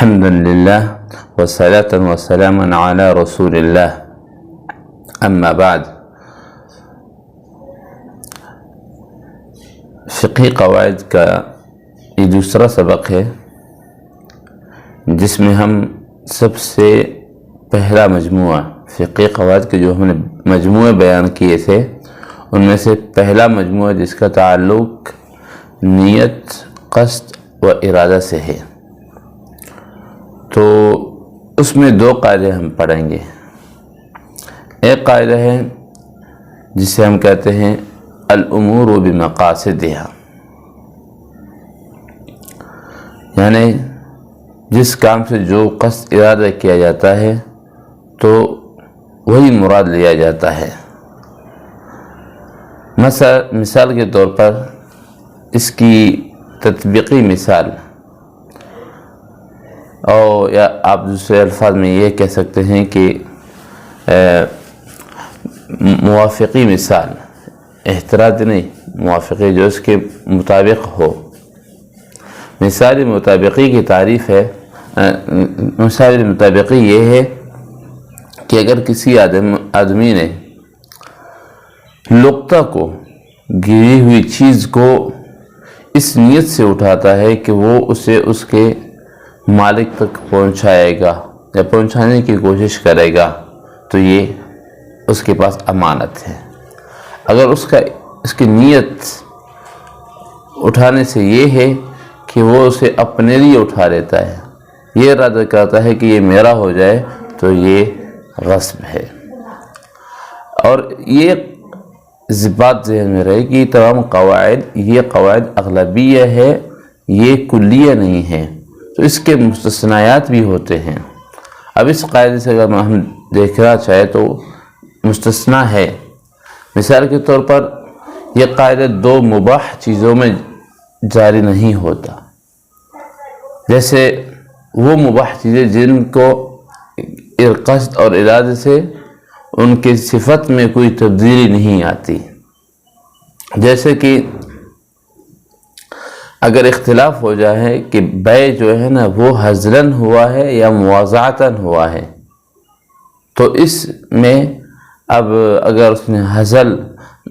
الحمد لله والصلاة والسلام على رسول الله اما بعد. فقہی قواعد کا یہ دوسرا سبق ہے جس میں ہم سب سے پہلا مجموعہ فقہی قواعد کے جو ہم نے مجموعے بیان کیے تھے ان میں سے پہلا مجموعہ جس کا تعلق نیت، قصد و ارادہ سے ہے، تو اس میں دو قاعدے ہم پڑھیں گے. ایک قاعدہ ہے جسے ہم کہتے ہیں الامور بمقاصدها، یعنی جس کام سے جو قصد ارادہ کیا جاتا ہے تو وہی مراد لیا جاتا ہے. مثال کے طور پر اس کی تطبیقی مثال، اور یا آپ دوسرے الفاظ میں یہ کہہ سکتے ہیں کہ موافقی مثال، احتراز نہیں، موافقی جو اس کے مطابق ہو. مثال مطابقی کی تعریف ہے، مثال مطابقی یہ ہے کہ اگر کسی آدمی نے لقطہ کو، گری ہوئی چیز کو اس نیت سے اٹھاتا ہے کہ وہ اسے اس کے مالک تک پہنچائے گا یا پہنچانے کی کوشش کرے گا، تو یہ اس کے پاس امانت ہے. اگر اس کی نیت اٹھانے سے یہ ہے کہ وہ اسے اپنے لیے اٹھا لیتا ہے، یہ ارادہ کرتا ہے کہ یہ میرا ہو جائے، تو یہ غصب ہے. اور یہ بات ذہن میں رہے کہ تمام قواعد، یہ قواعد اغلبیہ ہے، یہ کلیہ نہیں ہے، تو اس کے مستثنیات بھی ہوتے ہیں. اب اس قاعدے سے اگر ہم دیکھنا چاہیں تو مستثنی ہے. مثال کے طور پر یہ قاعدہ دو مباح چیزوں میں جاری نہیں ہوتا، جیسے وہ مباح چیزیں جن کو قصد اور ارادے سے ان کی صفت میں کوئی تبدیلی نہیں آتی. جیسے کہ اگر اختلاف ہو جائے کہ بیع جو ہے نا وہ ہزلاً ہوا ہے یا مواضعتاً ہوا ہے، تو اس میں اب اگر اس نے ہزل،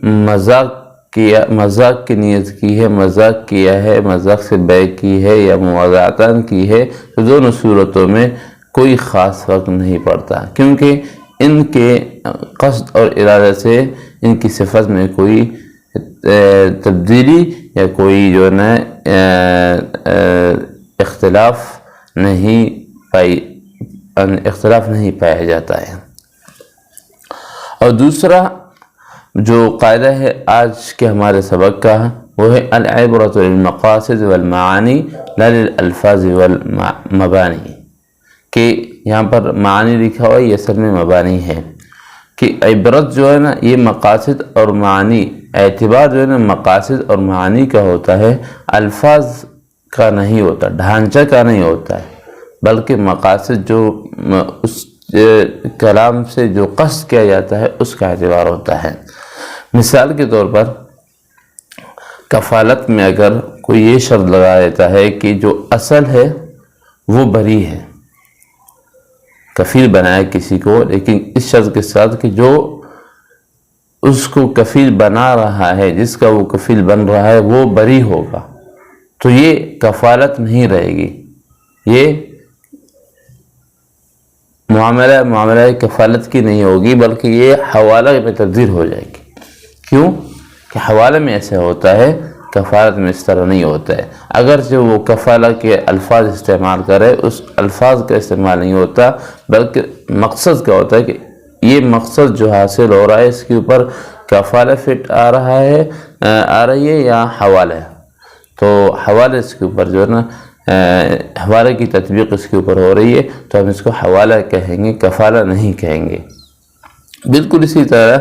مذاق کی نیت کی ہے، مذاق کیا ہے، مذاق سے بیع کی ہے یا مواضعتاً کی ہے، تو دونوں صورتوں میں کوئی خاص فرق نہیں پڑتا، کیونکہ ان کے قصد اور ارادہ سے ان کی صفت میں کوئی تبدیلی یا کوئی جو نا اختلاف نہیں پایا جاتا ہے. اور دوسرا جو قاعدہ ہے آج کے ہمارے سبق کا، وہ ہے العبرۃ للمقاصد والمعانی لا للالفاظ والمبانی، کہ یہاں پر معانی لکھا ہوا ہے، یہ اصل میں مبانی ہے. کہ عبرت جو ہے نا یہ مقاصد اور معانی، اعتبار جو ہے نا مقاصد اور معانی کا ہوتا ہے، الفاظ کا نہیں ہوتا، ڈھانچہ کا نہیں ہوتا ہے، بلکہ مقاصد جو اس کلام سے جو قصد کیا جاتا ہے اس کا اعتبار ہوتا ہے. مثال کے طور پر کفالت میں اگر کوئی یہ شرط لگا دیتا ہے کہ جو اصل ہے وہ بری ہے، کفیل بنایا کسی کو، لیکن اس شرط کے ساتھ کہ جو اس کو کفیل بنا رہا ہے، جس کا وہ کفیل بن رہا ہے، وہ بری ہوگا، تو یہ کفالت نہیں رہے گی، یہ معاملہ کفالت کی نہیں ہوگی، بلکہ یہ حوالہ میں تبدیل ہو جائے گی. کیوں کہ حوالہ میں ایسا ہوتا ہے، کفالت میں اس طرح نہیں ہوتا ہے. اگرچہ وہ کفالہ کے الفاظ استعمال کرے، اس الفاظ کا استعمال نہیں ہوتا، بلکہ مقصد کا ہوتا ہے کہ یہ مقصد جو حاصل ہو رہا ہے اس کے اوپر کفالہ فٹ آ رہی ہے یا حوالہ ہے، تو حوالہ اس کے اوپر جو ہے نا حوالہ کی تطبیق اس کے اوپر ہو رہی ہے، تو ہم اس کو حوالہ کہیں گے، کفالہ نہیں کہیں گے. بالکل اسی طرح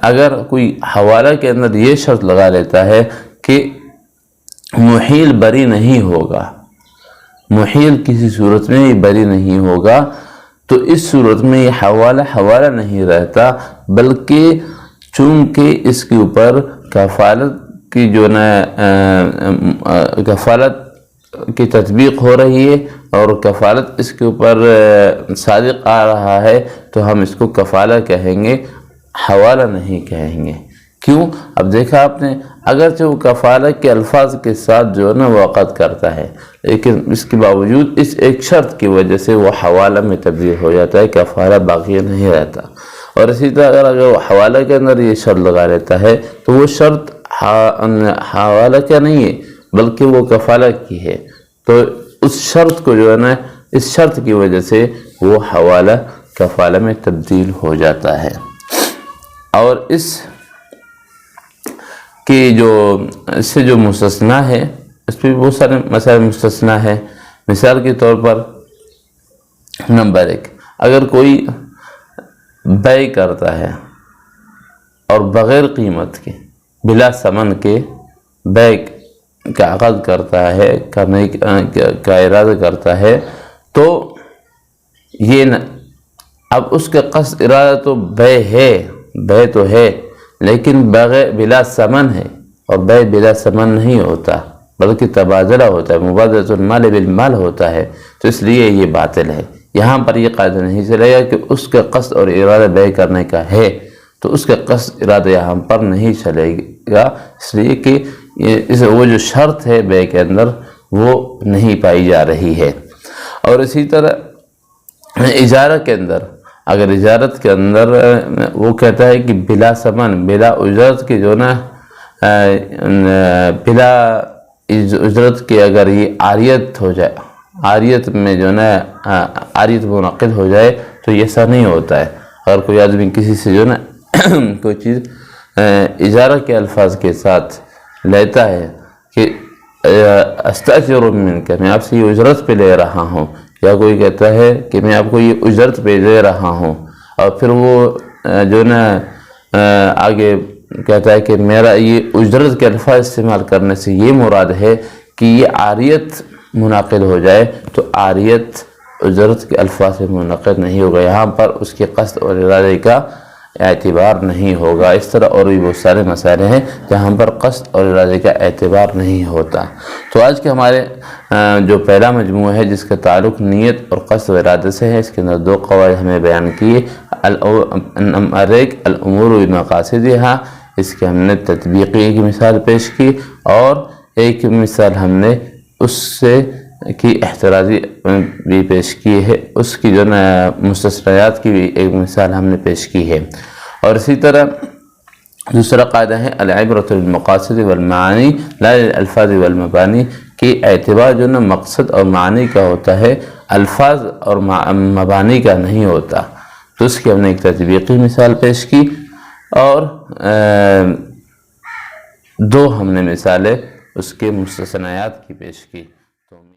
اگر کوئی حوالہ کے اندر یہ شرط لگا لیتا ہے کہ محیل بری نہیں ہوگا، محیل کسی صورت میں یہ بری نہیں ہوگا، تو اس صورت میں یہ حوالہ نہیں رہتا، بلکہ چونکہ اس کے اوپر کفالت کی جو نا کفالت کی تطبیق ہو رہی ہے اور کفالت اس کے اوپر صادق آ رہا ہے تو ہم اس کو کفالہ کہیں گے، حوالہ نہیں کہیں گے۔ کیوں؟ اب دیکھا آپ نے، اگرچہ وہ کفالہ کے الفاظ کے ساتھ جو ہے نا وہ عقد کرتا ہے، لیکن اس کے باوجود اس ایک شرط کی وجہ سے وہ حوالہ میں تبدیل ہو جاتا ہے، کفالہ باقی نہیں رہتا۔ اور اسی طرح اگر وہ حوالہ کے اندر یہ شرط لگا لیتا ہے تو وہ شرط حوالہ کا نہیں ہے بلکہ وہ کفالہ کی ہے، تو اس شرط کو جو ہے نا، اس شرط کی وجہ سے وہ حوالہ کفالہ میں تبدیل ہو جاتا ہے۔ اور اس سے جو مستثنیٰ ہے، اس پہ بہت سارے مسائل مستثنیٰ ہے۔ مثال کے طور پر نمبر 1، اگر کوئی بیع کرتا ہے اور بغیر قیمت کے، بلا ثمن کے بیع کا عقد کرتا ہے، کرنے کا ارادہ کرتا ہے، تو یہ اب اس کا قصد ارادہ تو بیع تو ہے لیکن بلا ثمن ہے، اور بیع بلا ثمن نہیں ہوتا بلکہ تبادلہ ہوتا ہے، مبادلۃ المال بالمال ہوتا ہے، تو اس لیے یہ باطل ہے۔ یہاں پر یہ قاعدہ نہیں چلے گا کہ اس کا قصد اور ارادہ بیع کرنے کا ہے تو اس کا قصد ارادہ یہاں پر نہیں چلے گا، اس لیے کہ وہ جو شرط ہے بیع کے اندر وہ نہیں پائی جا رہی ہے۔ اور اسی طرح اجارہ کے اندر، اگر اجارت کے اندر وہ کہتا ہے کہ بلا ثمن، بلا اجرت کے جو نا، بلا اجرت کے اگر یہ عاریت ہو جائے، عاریت میں جو نا عاریت منعقد ہو جائے تو یہ ایسا نہیں ہوتا ہے۔ اگر کوئی آدمی کسی سے جو نا کوئی چیز اجارہ کے الفاظ کے ساتھ لیتا ہے کہ استاجر منک، میں آپ سے یہ اجرت پہ لے رہا ہوں، یا کوئی کہتا ہے کہ میں آپ کو یہ اجرت پہ دے رہا ہوں، اور پھر وہ جو نا آگے کہتا ہے کہ میرا یہ اجرت کے الفاظ استعمال کرنے سے یہ مراد ہے کہ یہ عاریت منعقد ہو جائے، تو عاریت اجرت کے الفاظ سے منعقد نہیں ہوگا، یہاں پر اس کے قصد اور ارادے کا اعتبار نہیں ہوگا۔ اس طرح اور بھی بہت سارے مسائل ہیں جہاں پر قصد اور ارادے کا اعتبار نہیں ہوتا۔ تو آج کے ہمارے جو پہلا مجموعہ ہے جس کا تعلق نیت اور قصد و ارادے سے ہے، اس کے اندر 2 قواعد ہمیں بیان کیے۔ نمبر 1 الامور بمقاصدها، اس کے ہم نے تطبیقی کی مثال پیش کی، اور ایک مثال ہم نے اس سے کی احترازی بھی پیش کی ہے، اس کی جو مستثنیات کی بھی ایک مثال ہم نے پیش کی ہے۔ اور اسی طرح دوسرا قاعدہ ہے العبرۃ بالمقاصد والمعانی لا للالفاظ والمبانی، کہ اعتبار جو مقصد اور معنی کا ہوتا ہے، الفاظ اور مبانی کا نہیں ہوتا۔ تو اس کی ہم نے ایک تطبیقی مثال پیش کی، اور 2 ہم نے مثالیں اس کے مستثنیات کی پیش کی۔